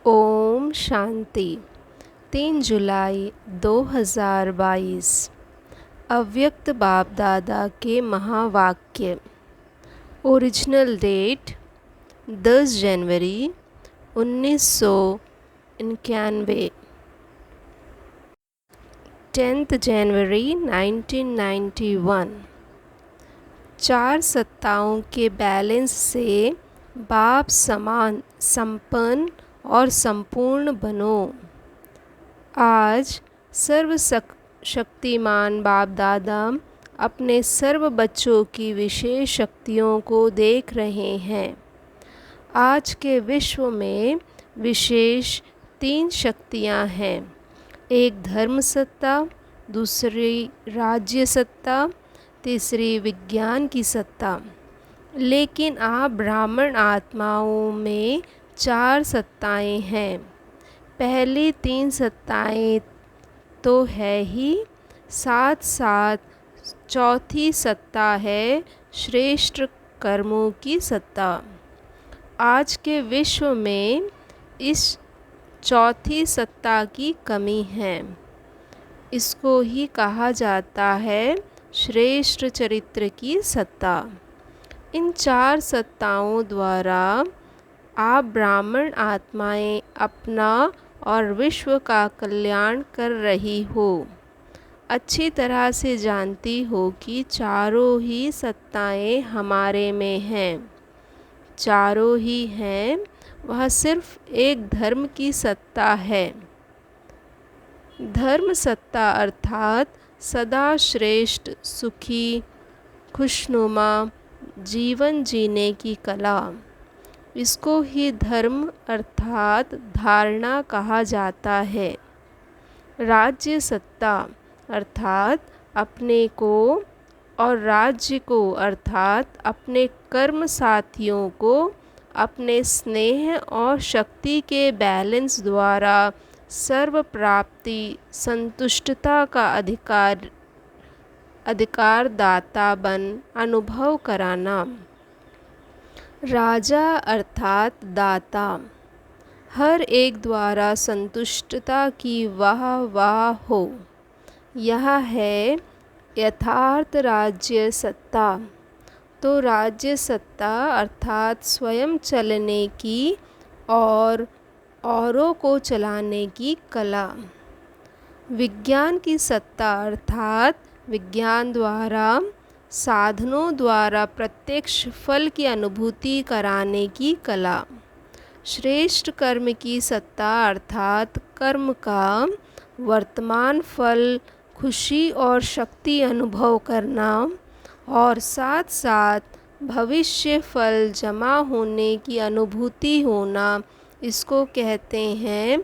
ओम शांति। 3 जुलाई 2022। अव्यक्त बाप दादा के महावाक्य। ओरिजिनल डेट 10 जनवरी 1991, 10 जनवरी 1991। चार सत्ताओं के बैलेंस से बाप समान संपन्न और संपूर्ण बनो। आज सर्व शक्तिमान बाप दादा अपने सर्व बच्चों की विशेष शक्तियों को देख रहे हैं। आज के विश्व में विशेष 3 शक्तियां हैं। एक धर्म सत्ता, दूसरी राज्य सत्ता, तीसरी विज्ञान की सत्ता। लेकिन आप ब्राह्मण आत्माओं में 4 सत्ताएं हैं। पहली 3 सत्ताएं तो है ही, साथ साथ चौथी सत्ता है श्रेष्ठ कर्मों की सत्ता। आज के विश्व में इस चौथी सत्ता की कमी है। इसको ही कहा जाता है श्रेष्ठ चरित्र की सत्ता। इन 4 सत्ताओं द्वारा आप ब्राह्मण आत्माएं अपना और विश्व का कल्याण कर रही हो। अच्छी तरह से जानती हो कि चारों ही सत्ताएं हमारे में हैं। चारों ही हैं, वह सिर्फ एक धर्म की सत्ता है। धर्म सत्ता अर्थात सदा श्रेष्ठ, सुखी, खुशनुमा जीवन जीने की कला। इसको ही धर्म अर्थात धारणा कहा जाता है। राज्य सत्ता अर्थात अपने को और राज्य को अर्थात अपने कर्म साथियों को अपने स्नेह और शक्ति के बैलेंस द्वारा सर्व प्राप्ति संतुष्टता का अधिकार दाता बन अनुभव कराना। राजा अर्थात दाता, हर एक द्वारा संतुष्टता की वाह हो। यह है यथार्थ राज्य सत्ता। तो राज्य सत्ता अर्थात स्वयं चलने की और औरों को चलाने की कला। विज्ञान की सत्ता अर्थात विज्ञान द्वारा साधनों द्वारा प्रत्यक्ष फल की अनुभूति कराने की कला। श्रेष्ठ कर्म की सत्ता अर्थात कर्म का वर्तमान फल, खुशी और शक्ति अनुभव करना और साथ साथ भविष्य फल जमा होने की अनुभूति होना। इसको कहते हैं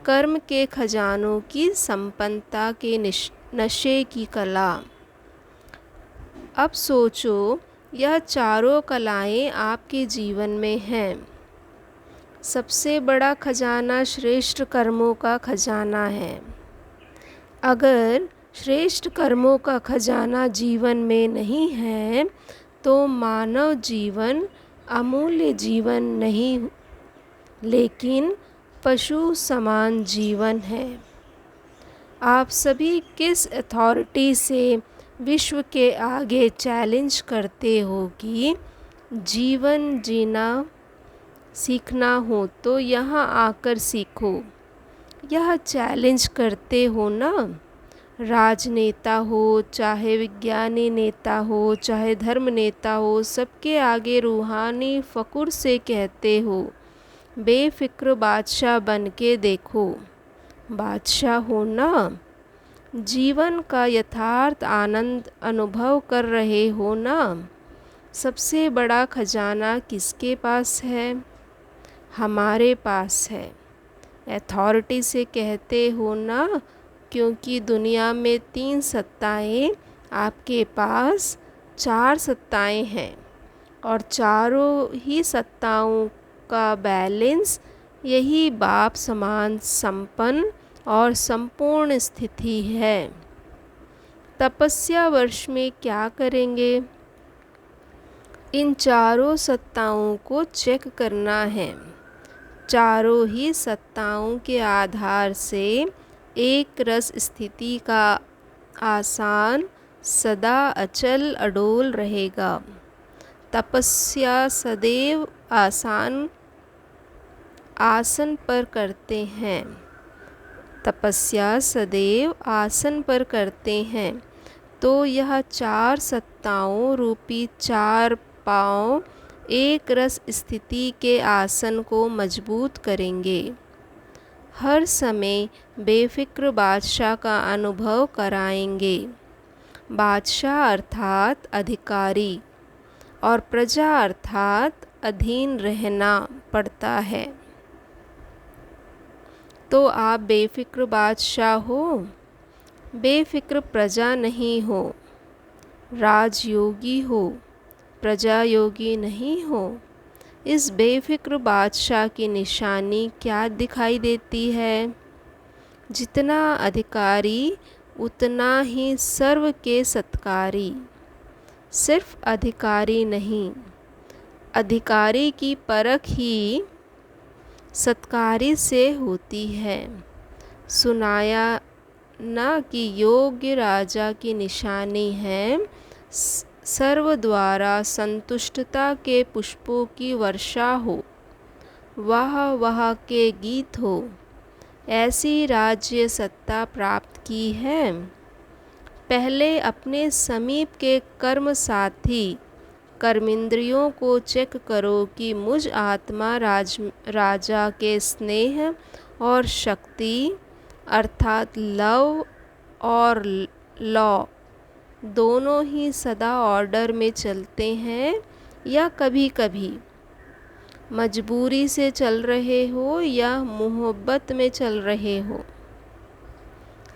कर्म के खजानों की संपन्नता के नशे की कला। अब सोचो, यह चारों कलाएं आपके जीवन में हैं। सबसे बड़ा खजाना श्रेष्ठ कर्मों का खजाना है। अगर श्रेष्ठ कर्मों का खजाना जीवन में नहीं है तो मानव जीवन अमूल्य जीवन नहीं, लेकिन पशु समान जीवन है। आप सभी किस अथॉरिटी से विश्व के आगे चैलेंज करते हो कि जीवन जीना सीखना हो तो यहाँ आकर सीखो? यह चैलेंज करते हो ना? राजनेता हो, चाहे विज्ञानी नेता हो, चाहे धर्म नेता हो, सबके आगे रूहानी फ़कुर से कहते हो, बेफिक्र बादशाह बन के देखो। बादशाह हो ना? जीवन का यथार्थ आनंद अनुभव कर रहे हो ना? सबसे बड़ा खजाना किसके पास है? हमारे पास है। अथॉरिटी से कहते हो ना, क्योंकि दुनिया में 3 सत्ताएं, आपके पास 4 सत्ताएं हैं और चारों ही सत्ताओं का बैलेंस यही बाप समान संपन्न और संपूर्ण स्थिति है। तपस्या वर्ष में क्या करेंगे? इन चारों सत्ताओं को चेक करना है। चारों ही सत्ताओं के आधार से एक रस स्थिति का आसान सदा अचल अडोल रहेगा। तपस्या सदैव आसन पर करते हैं। तपस्या सदैव आसन पर करते हैं तो यह चार सत्ताओं रूपी चार पांव एक रस स्थिति के आसन को मजबूत करेंगे। हर समय बेफिक्र बादशाह का अनुभव कराएंगे। बादशाह अर्थात अधिकारी और प्रजा अर्थात अधीन रहना पड़ता है। तो आप बेफिक्र बादशाह हो, बेफिक्र प्रजा नहीं हो। राजयोगी हो, प्रजा योगी नहीं हो। इस बेफिक्र बादशाह की निशानी क्या दिखाई देती है? जितना अधिकारी उतना ही सर्व के सत्कारी। सिर्फ अधिकारी नहीं, अधिकारी की परख ही सत्कारी से होती है। सुनाया ना कि योग्य राजा की निशानी है सर्व द्वारा संतुष्टता के पुष्पों की वर्षा हो, वाह वाह के गीत हो। ऐसी राज्य सत्ता प्राप्त की है। पहले अपने समीप के कर्म साथी कर्मेंद्रियों को चेक करो कि मुझ आत्मा राजा के स्नेह और शक्ति अर्थात लव और लॉ दोनों ही सदा ऑर्डर में चलते हैं या कभी कभी मजबूरी से चल रहे हो या मोहब्बत में चल रहे हो।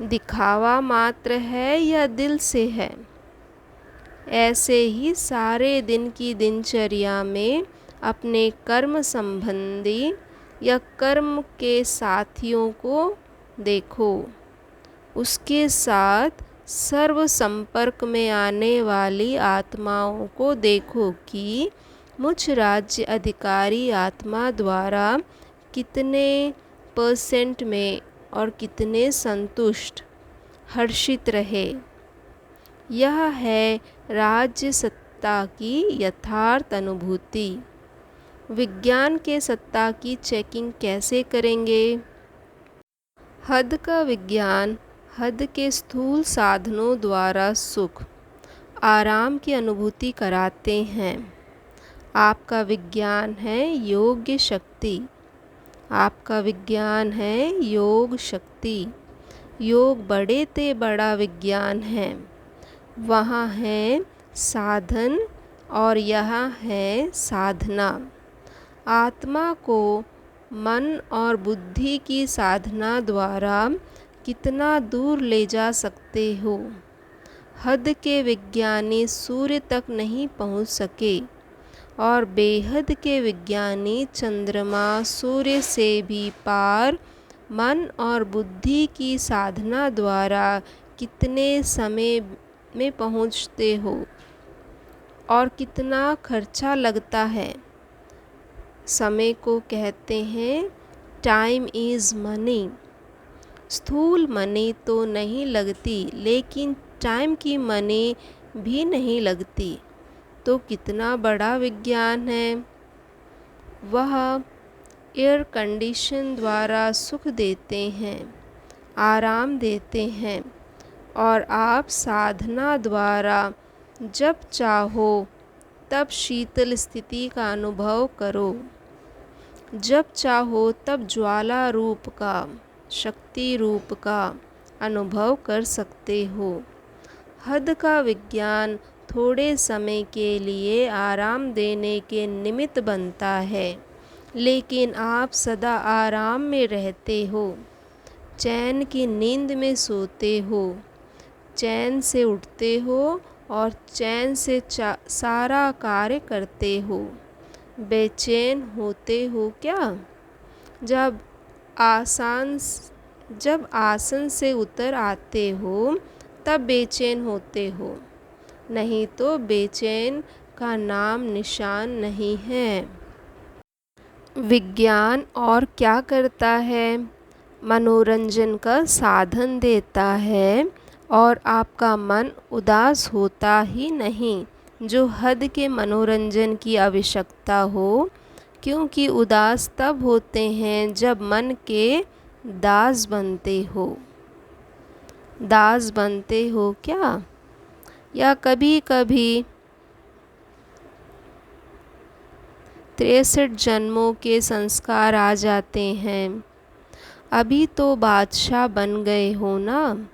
दिखावा मात्र है या दिल से है। ऐसे ही सारे दिन की दिनचर्या में अपने कर्म संबंधी या कर्म के साथियों को देखो। उसके साथ सर्व संपर्क में आने वाली आत्माओं को देखो कि मुझ राज्य अधिकारी आत्मा द्वारा कितने % में और कितने संतुष्ट हर्षित रहे। यह है राज्य सत्ता की यथार्थ अनुभूति। विज्ञान के सत्ता की चेकिंग कैसे करेंगे? हद का विज्ञान हद के स्थूल साधनों द्वारा सुख आराम की अनुभूति कराते हैं। आपका विज्ञान है योग्य शक्ति। आपका विज्ञान है योग शक्ति। योग बड़े ते बड़ा विज्ञान है। वहाँ है साधन और यहाँ है साधना। आत्मा को मन और बुद्धि की साधना द्वारा कितना दूर ले जा सकते हो? हद के विज्ञानी सूर्य तक नहीं पहुँच सके और बेहद के विज्ञानी चंद्रमा सूर्य से भी पार मन और बुद्धि की साधना द्वारा कितने समय में पहुँचते हो और कितना खर्चा लगता है? समय को कहते हैं टाइम इज़ मनी। स्थूल मनी तो नहीं लगती लेकिन टाइम की मनी भी नहीं लगती। तो कितना बड़ा विज्ञान है। वह एयर कंडीशन द्वारा सुख देते हैं, आराम देते हैं और आप साधना द्वारा जब चाहो तब शीतल स्थिति का अनुभव करो। जब चाहो तब ज्वाला रूप का, शक्ति रूप का अनुभव कर सकते हो। हद का विज्ञान थोड़े समय के लिए आराम देने के निमित्त बनता है, लेकिन आप सदा आराम में रहते हो। चैन की नींद में सोते हो, चैन से उठते हो और चैन से सारा कार्य करते हो। बेचैन होते हो क्या? जब आसन से उतर आते हो तब बेचैन होते हो, नहीं तो बेचैन का नाम निशान नहीं है। विज्ञान और क्या करता है? मनोरंजन का साधन देता है और आपका मन उदास होता ही नहीं, जो हद के मनोरंजन की आवश्यकता हो, क्योंकि उदास तब होते हैं जब मन के दास बनते हो। दास बनते हो क्या? या कभी कभी 63 जन्मों के संस्कार आ जाते हैं। अभी तो बादशाह बन गए हो ना,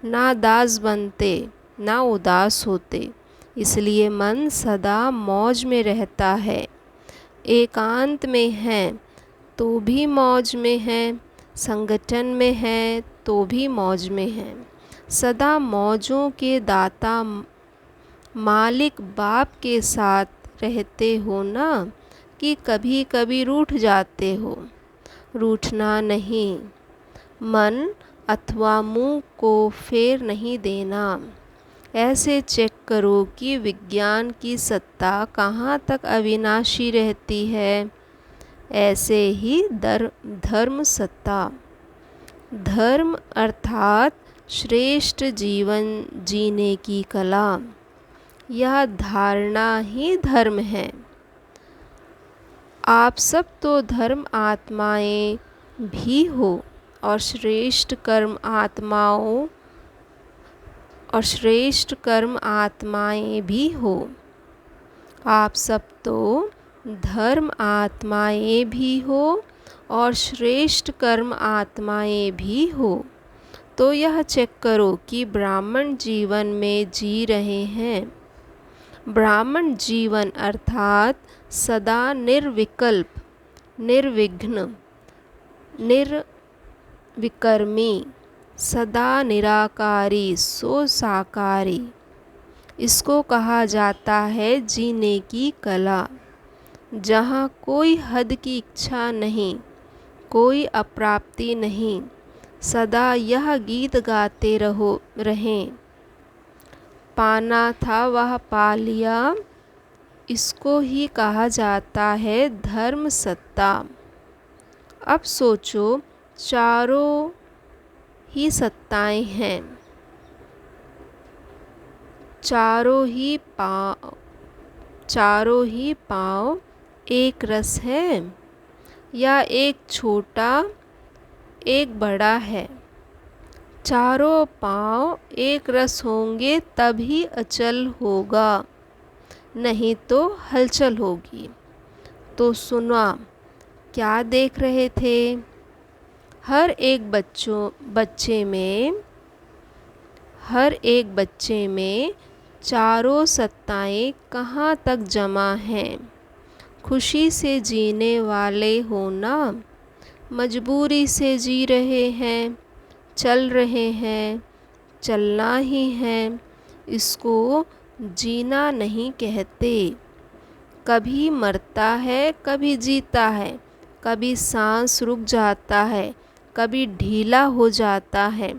ना दास बनते ना उदास होते, इसलिए मन सदा मौज में रहता है। एकांत में है तो भी मौज में है, संगठन में है तो भी मौज में है। सदा मौजों के दाता मालिक बाप के साथ रहते हो ना, कि कभी कभी रूठ जाते हो? रूठना नहीं, मन अथवा मुंह को फेर नहीं देना। ऐसे चेक करो कि विज्ञान की सत्ता कहाँ तक अविनाशी रहती है। ऐसे ही धर्म सत्ता, धर्म अर्थात श्रेष्ठ जीवन जीने की कला, यह धारणा ही धर्म है। आप सब तो धर्म आत्माएं भी हो और श्रेष्ठ कर्म आत्माएं भी हो। आप सब तो धर्म आत्माएं भी हो और श्रेष्ठ कर्म आत्माएं भी हो। तो यह चेक करो कि ब्राह्मण जीवन में जी रहे हैं। ब्राह्मण जीवन अर्थात सदा निर्विकल्प, निर्विघ्न, निर्विकर्मी, सदा निराकारी सो साकारी, इसको कहा जाता है जीने की कला, जहाँ कोई हद की इच्छा नहीं, कोई अप्राप्ति नहीं। सदा यह गीत गाते रहें, पाना था वह पा लिया, इसको ही कहा जाता है धर्म सत्ता। अब सोचो, चारों ही सत्ताएं हैं, चारों ही पाँव एक रस है, या एक छोटा एक बड़ा है? चारों पाँव एक रस होंगे तभी अचल होगा, नहीं तो हलचल होगी। तो सुना, क्या देख रहे थे? हर एक बच्चे में चारों सत्ताएं कहाँ तक जमा हैं? खुशी से जीने वाले हो ना, मजबूरी से जी रहे हैं, चल रहे हैं, चलना ही है, इसको जीना नहीं कहते। कभी मरता है, कभी जीता है, कभी सांस रुक जाता है, कभी ढीला हो जाता है,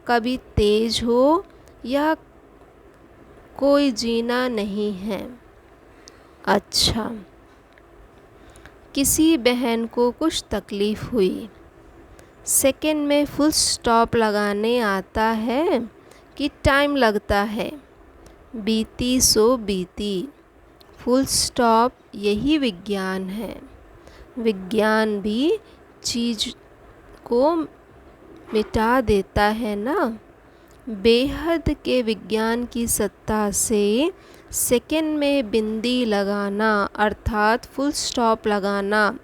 कभी तेज हो, या कोई जीना नहीं है। अच्छा, किसी बहन को कुछ तकलीफ़ हुई, सेकंड में फुल स्टॉप लगाने आता है कि टाइम लगता है? बीती सो बीती, फुल स्टॉप यही विज्ञान है। विज्ञान भी चीज़ को मिटा देता है ना। बेहद के विज्ञान की सत्ता से सेकंड में बिंदी लगाना अर्थात फुल स्टॉप लगाना,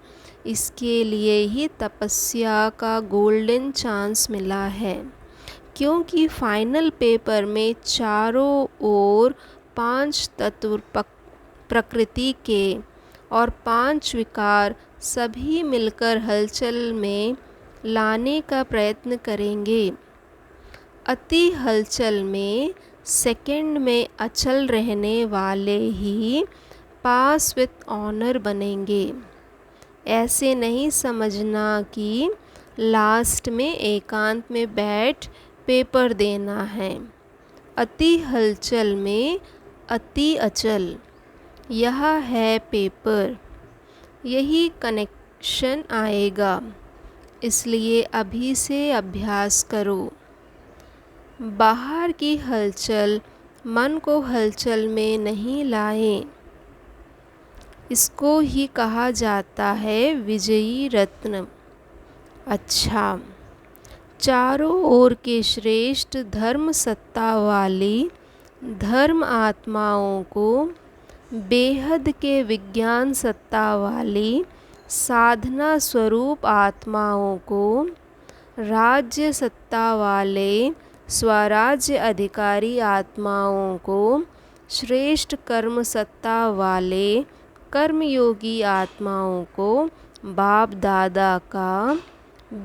इसके लिए ही तपस्या का गोल्डन चांस मिला है। क्योंकि फाइनल पेपर में चारों ओर 5 तत्व प्रकृति के और 5 विकार सभी मिलकर हलचल में लाने का प्रयत्न करेंगे। अति हलचल में सेकंड में अचल रहने वाले ही पास विथ ऑनर बनेंगे। ऐसे नहीं समझना कि लास्ट में एकांत में बैठ पेपर देना है। अति हलचल में अति अचल, यह है पेपर। यही क्षण आएगा, इसलिए अभी से अभ्यास करो। बाहर की हलचल मन को हलचल में नहीं लाए। इसको ही कहा जाता है विजयी रत्न। अच्छा, चारों ओर के श्रेष्ठ धर्म सत्ता वाली धर्म आत्माओं को बेहद के विज्ञान सत्ता वाली साधना स्वरूप आत्माओं को राज्य सत्ता वाले स्वराज्य अधिकारी आत्माओं को श्रेष्ठ कर्म सत्ता वाले कर्मयोगी आत्माओं को बाप दादा का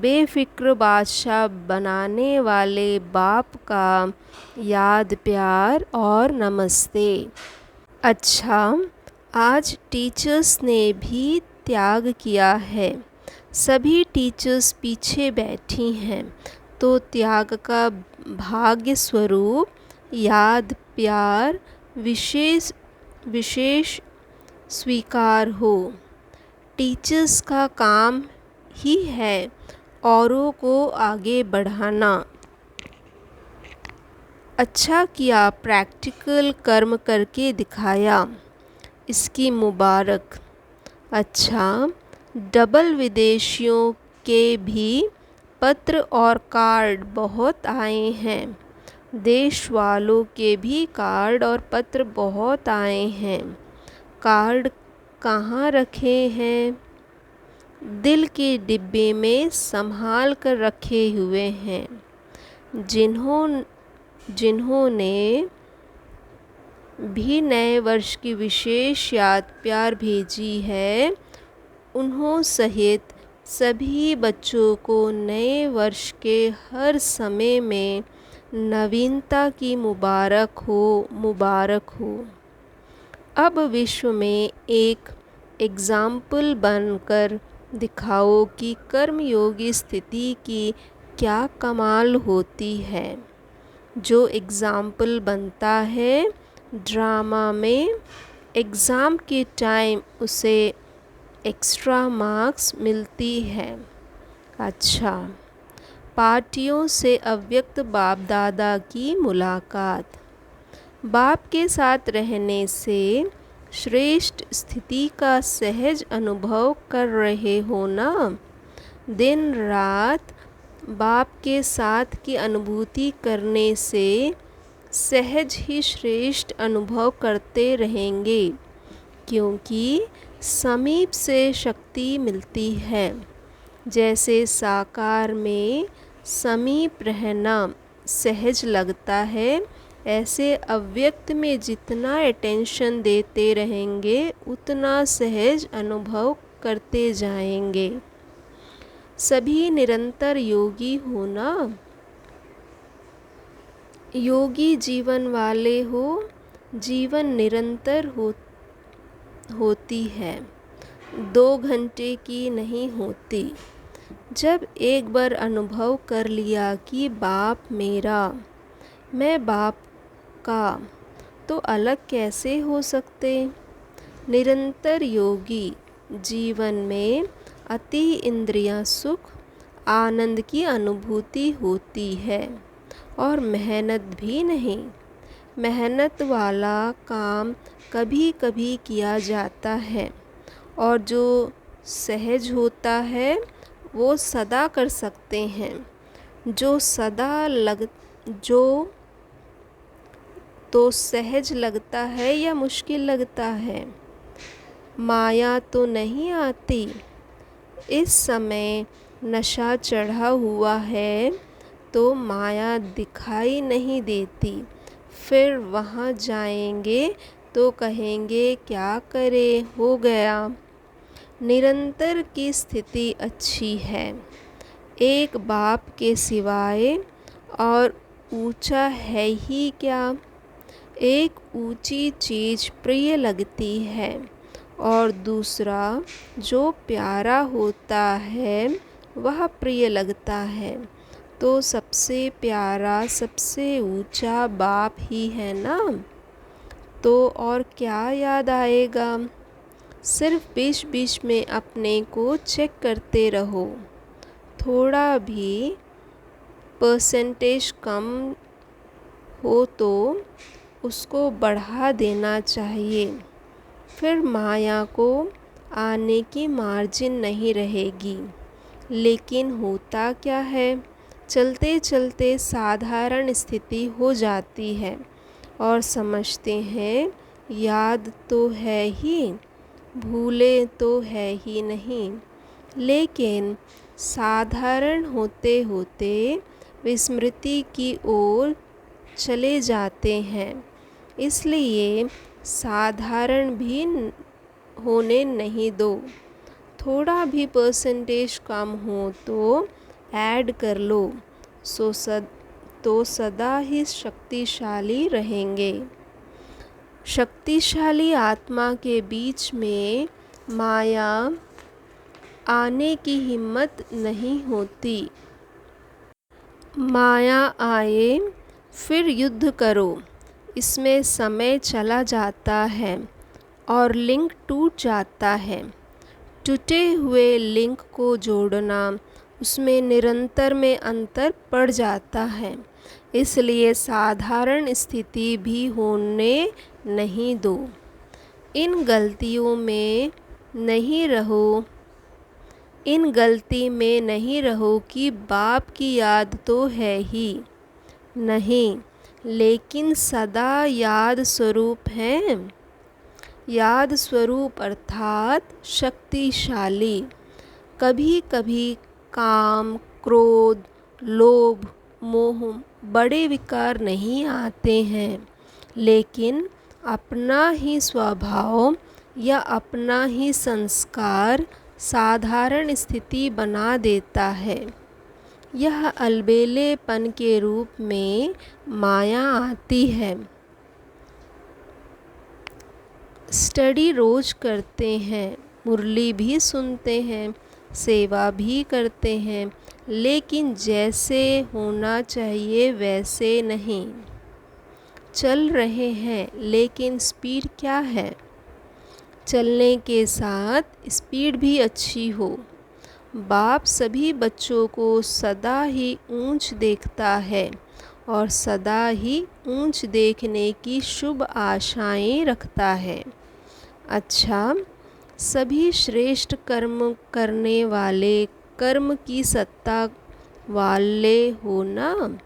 बेफिक्र बादशाह बनाने वाले बाप का याद प्यार और नमस्ते। अच्छा, आज टीचर्स ने भी त्याग किया है। सभी टीचर्स पीछे बैठी हैं, तो त्याग का भाग्य स्वरूप याद प्यार विशेष स्वीकार हो। टीचर्स का काम ही है औरों को आगे बढ़ाना। अच्छा किया, प्रैक्टिकल कर्म करके दिखाया, इसकी मुबारक। अच्छा, डबल विदेशियों के भी पत्र और कार्ड बहुत आए हैं। देश वालों के भी कार्ड और पत्र बहुत आए हैं। कार्ड कहाँ रखे हैं? दिल के डिब्बे में संभाल कर रखे हुए हैं। जिन्होंने भी नए वर्ष की विशेष याद प्यार भेजी है, उन्हों सहित सभी बच्चों को नए वर्ष के हर समय में नवीनता की मुबारक हो। अब विश्व में एक एग्जाम्पल बनकर दिखाओ कि कर्मयोगी स्थिति की क्या कमाल होती है। जो एग्जाम्पल बनता है ड्रामा में, एग्ज़ाम के टाइम उसे एक्स्ट्रा मार्क्स मिलती है। अच्छा, पार्टियों से अव्यक्त बाप दादा की मुलाकात। बाप के साथ रहने से श्रेष्ठ स्थिति का सहज अनुभव कर रहे हो ना। दिन रात बाप के साथ की अनुभूति करने से सहज ही श्रेष्ठ अनुभव करते रहेंगे, क्योंकि समीप से शक्ति मिलती है। जैसे साकार में समीप रहना सहज लगता है, ऐसे अव्यक्त में जितना अटेंशन देते रहेंगे उतना सहज अनुभव करते जाएंगे। सभी निरंतर योगी हो ना। योगी जीवन वाले हो, जीवन निरंतर होती है, 2 घंटे की नहीं होती। जब एक बार अनुभव कर लिया कि बाप मेरा, मैं बाप का, तो अलग कैसे हो सकते। निरंतर योगी जीवन में अति इंद्रिया सुख आनंद की अनुभूति होती है और मेहनत भी नहीं। मेहनत वाला काम कभी कभी किया जाता है और जो सहज होता है वो सदा कर सकते हैं। जो तो सहज लगता है या मुश्किल लगता है। माया तो नहीं आती। इस समय नशा चढ़ा हुआ है तो माया दिखाई नहीं देती। फिर वहाँ जाएंगे तो कहेंगे क्या करे, हो गया। निरंतर की स्थिति अच्छी है। एक बाप के सिवाय और ऊंचा है ही क्या। एक ऊंची चीज़ प्रिय लगती है और दूसरा जो प्यारा होता है वह प्रिय लगता है, तो सबसे प्यारा सबसे ऊंचा बाप ही है ना। तो और क्या याद आएगा। सिर्फ बीच बीच में अपने को चेक करते रहो। थोड़ा भी परसेंटेज कम हो तो उसको बढ़ा देना चाहिए। फिर माया को आने की मार्जिन नहीं रहेगी। लेकिन होता क्या है, चलते चलते साधारण स्थिति हो जाती है और समझते हैं याद तो है ही, भूले तो है ही नहीं। लेकिन साधारण होते होते विस्मृति की ओर चले जाते हैं। इसलिए साधारण भी होने नहीं दो। थोड़ा भी परसेंटेज कम हो तो ऐड कर लो, तो सदा ही शक्तिशाली रहेंगे। शक्तिशाली आत्मा के बीच में माया आने की हिम्मत नहीं होती। माया आए फिर युद्ध करो, इसमें समय चला जाता है और लिंक टूट जाता है। टूटे हुए लिंक को जोड़ना, उसमें निरंतर में अंतर पड़ जाता है। इसलिए साधारण स्थिति भी होने नहीं दो। इन गलतियों में नहीं रहो, इन गलती में नहीं रहो कि बाप की याद तो है ही नहीं, लेकिन सदा याद स्वरूप हैं। याद स्वरूप अर्थात शक्तिशाली। कभी कभी काम, क्रोध, लोभ, मोह बड़े विकार नहीं आते हैं, लेकिन अपना ही स्वभाव या अपना ही संस्कार साधारण स्थिति बना देता है। यह अलबेलेपन के रूप में माया आती है। स्टडी रोज करते हैं, मुरली भी सुनते हैं, सेवा भी करते हैं, लेकिन जैसे होना चाहिए वैसे नहीं चल रहे हैं। लेकिन स्पीड क्या है? चलने के साथ स्पीड भी अच्छी हो। बाप सभी बच्चों को सदा ही ऊंच देखता है और सदा ही ऊंच देखने की शुभ आशाएं रखता है। अच्छा, सभी श्रेष्ठ कर्म करने वाले कर्म की सत्ता वाले हो ना?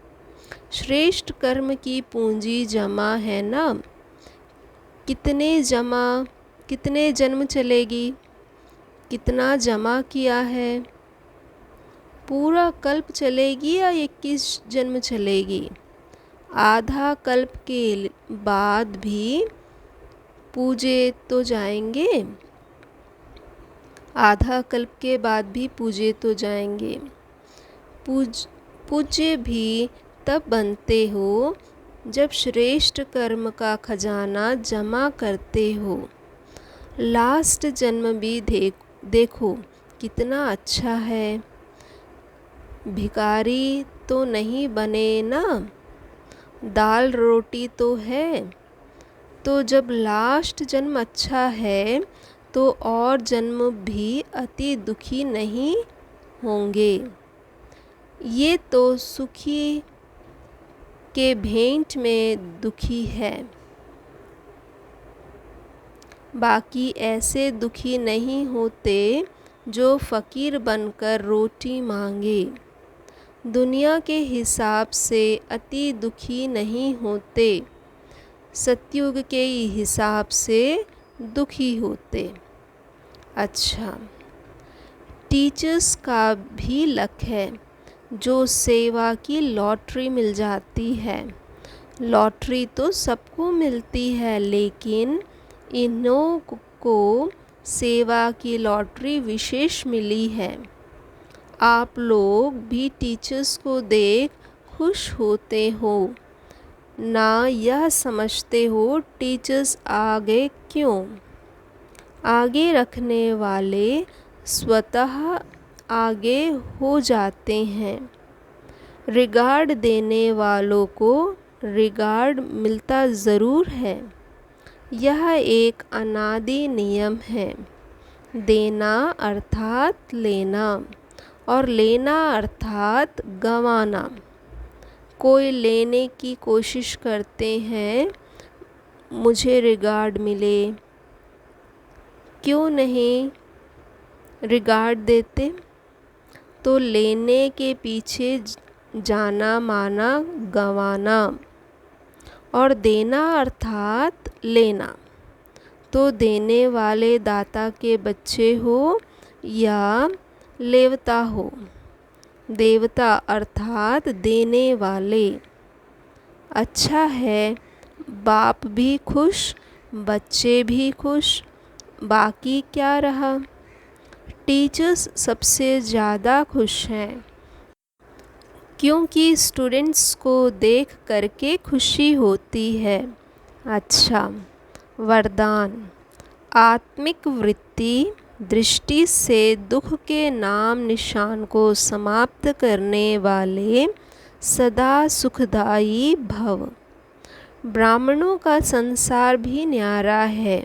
श्रेष्ठ कर्म की पूंजी जमा है ना? कितने जन्म चलेगी? कितना जमा किया है? पूरा कल्प चलेगी या 21 जन्म चलेगी? आधा कल्प के बाद भी पूजे तो जाएंगे, आधा कल्प के बाद भी पूजे तो जाएंगे। पूज्य भी तब बनते हो जब श्रेष्ठ कर्म का खजाना जमा करते हो। लास्ट जन्म भी देखो कितना अच्छा है। भिखारी तो नहीं बने ना, दाल रोटी तो है। तो जब लास्ट जन्म अच्छा है तो और जन्म भी अति दुखी नहीं होंगे। ये तो सुखी के भेंट में दुखी है, बाकी ऐसे दुखी नहीं होते जो फ़कीर बनकर रोटी मांगे। दुनिया के हिसाब से अति दुखी नहीं होते, सतयुग के हिसाब से दुखी होते। अच्छा, टीचर्स का भी लक है जो सेवा की लॉटरी मिल जाती है। लॉटरी तो सबको मिलती है, लेकिन इन्हों को सेवा की लॉटरी विशेष मिली है। आप लोग भी टीचर्स को देख खुश होते हो ना? यह समझते हो टीचर्स आगे क्यों? आगे रखने वाले स्वतः आगे हो जाते हैं। रिगार्ड देने वालों को रिगार्ड मिलता ज़रूर है, यह एक अनादि नियम है। देना अर्थात लेना और लेना अर्थात गंवाना। कोई लेने की कोशिश करते हैं, मुझे रिगार्ड मिले, क्यों नहीं रिगार्ड देते? तो लेने के पीछे जाना माना गंवाना और देना अर्थात लेना। तो देने वाले दाता के बच्चे हो या लेवता हो। देवता अर्थात देने वाले। अच्छा है, बाप भी खुश, बच्चे भी खुश, बाकी क्या रहा? टीचर्स सबसे ज़्यादा खुश हैं, क्योंकि स्टूडेंट्स को देख करके खुशी होती है। अच्छा, वरदान। आत्मिक वृत्ति दृष्टि से दुख के नाम निशान को समाप्त करने वाले सदा सुखदायी भव। ब्राह्मणों का संसार भी न्यारा है,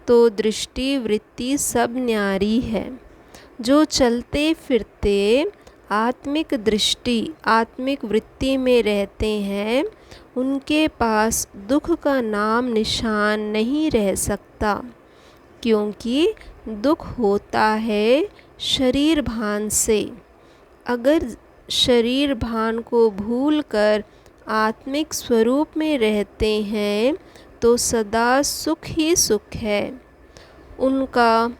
तो दृष्टि वृत्ति सब न्यारी है। जो चलते फिरते आत्मिक दृष्टि आत्मिक वृत्ति में रहते हैं, उनके पास दुख का नाम निशान नहीं रह सकता, क्योंकि दुख होता है शरीर भान से। अगर शरीर भान को भूलकर आत्मिक स्वरूप में रहते हैं, तो सदा सुख ही सुख है। उनका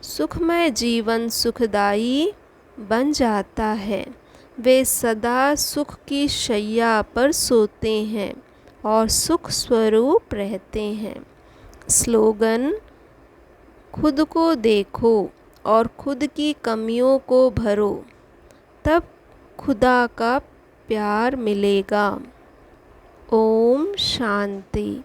सुखमय जीवन सुखदायी बन जाता है। वे सदा सुख की शैया पर सोते हैं और सुख स्वरूप रहते हैं। स्लोगन: खुद को देखो और खुद की कमियों को भरो, तब खुदा का प्यार मिलेगा। ओम शांति।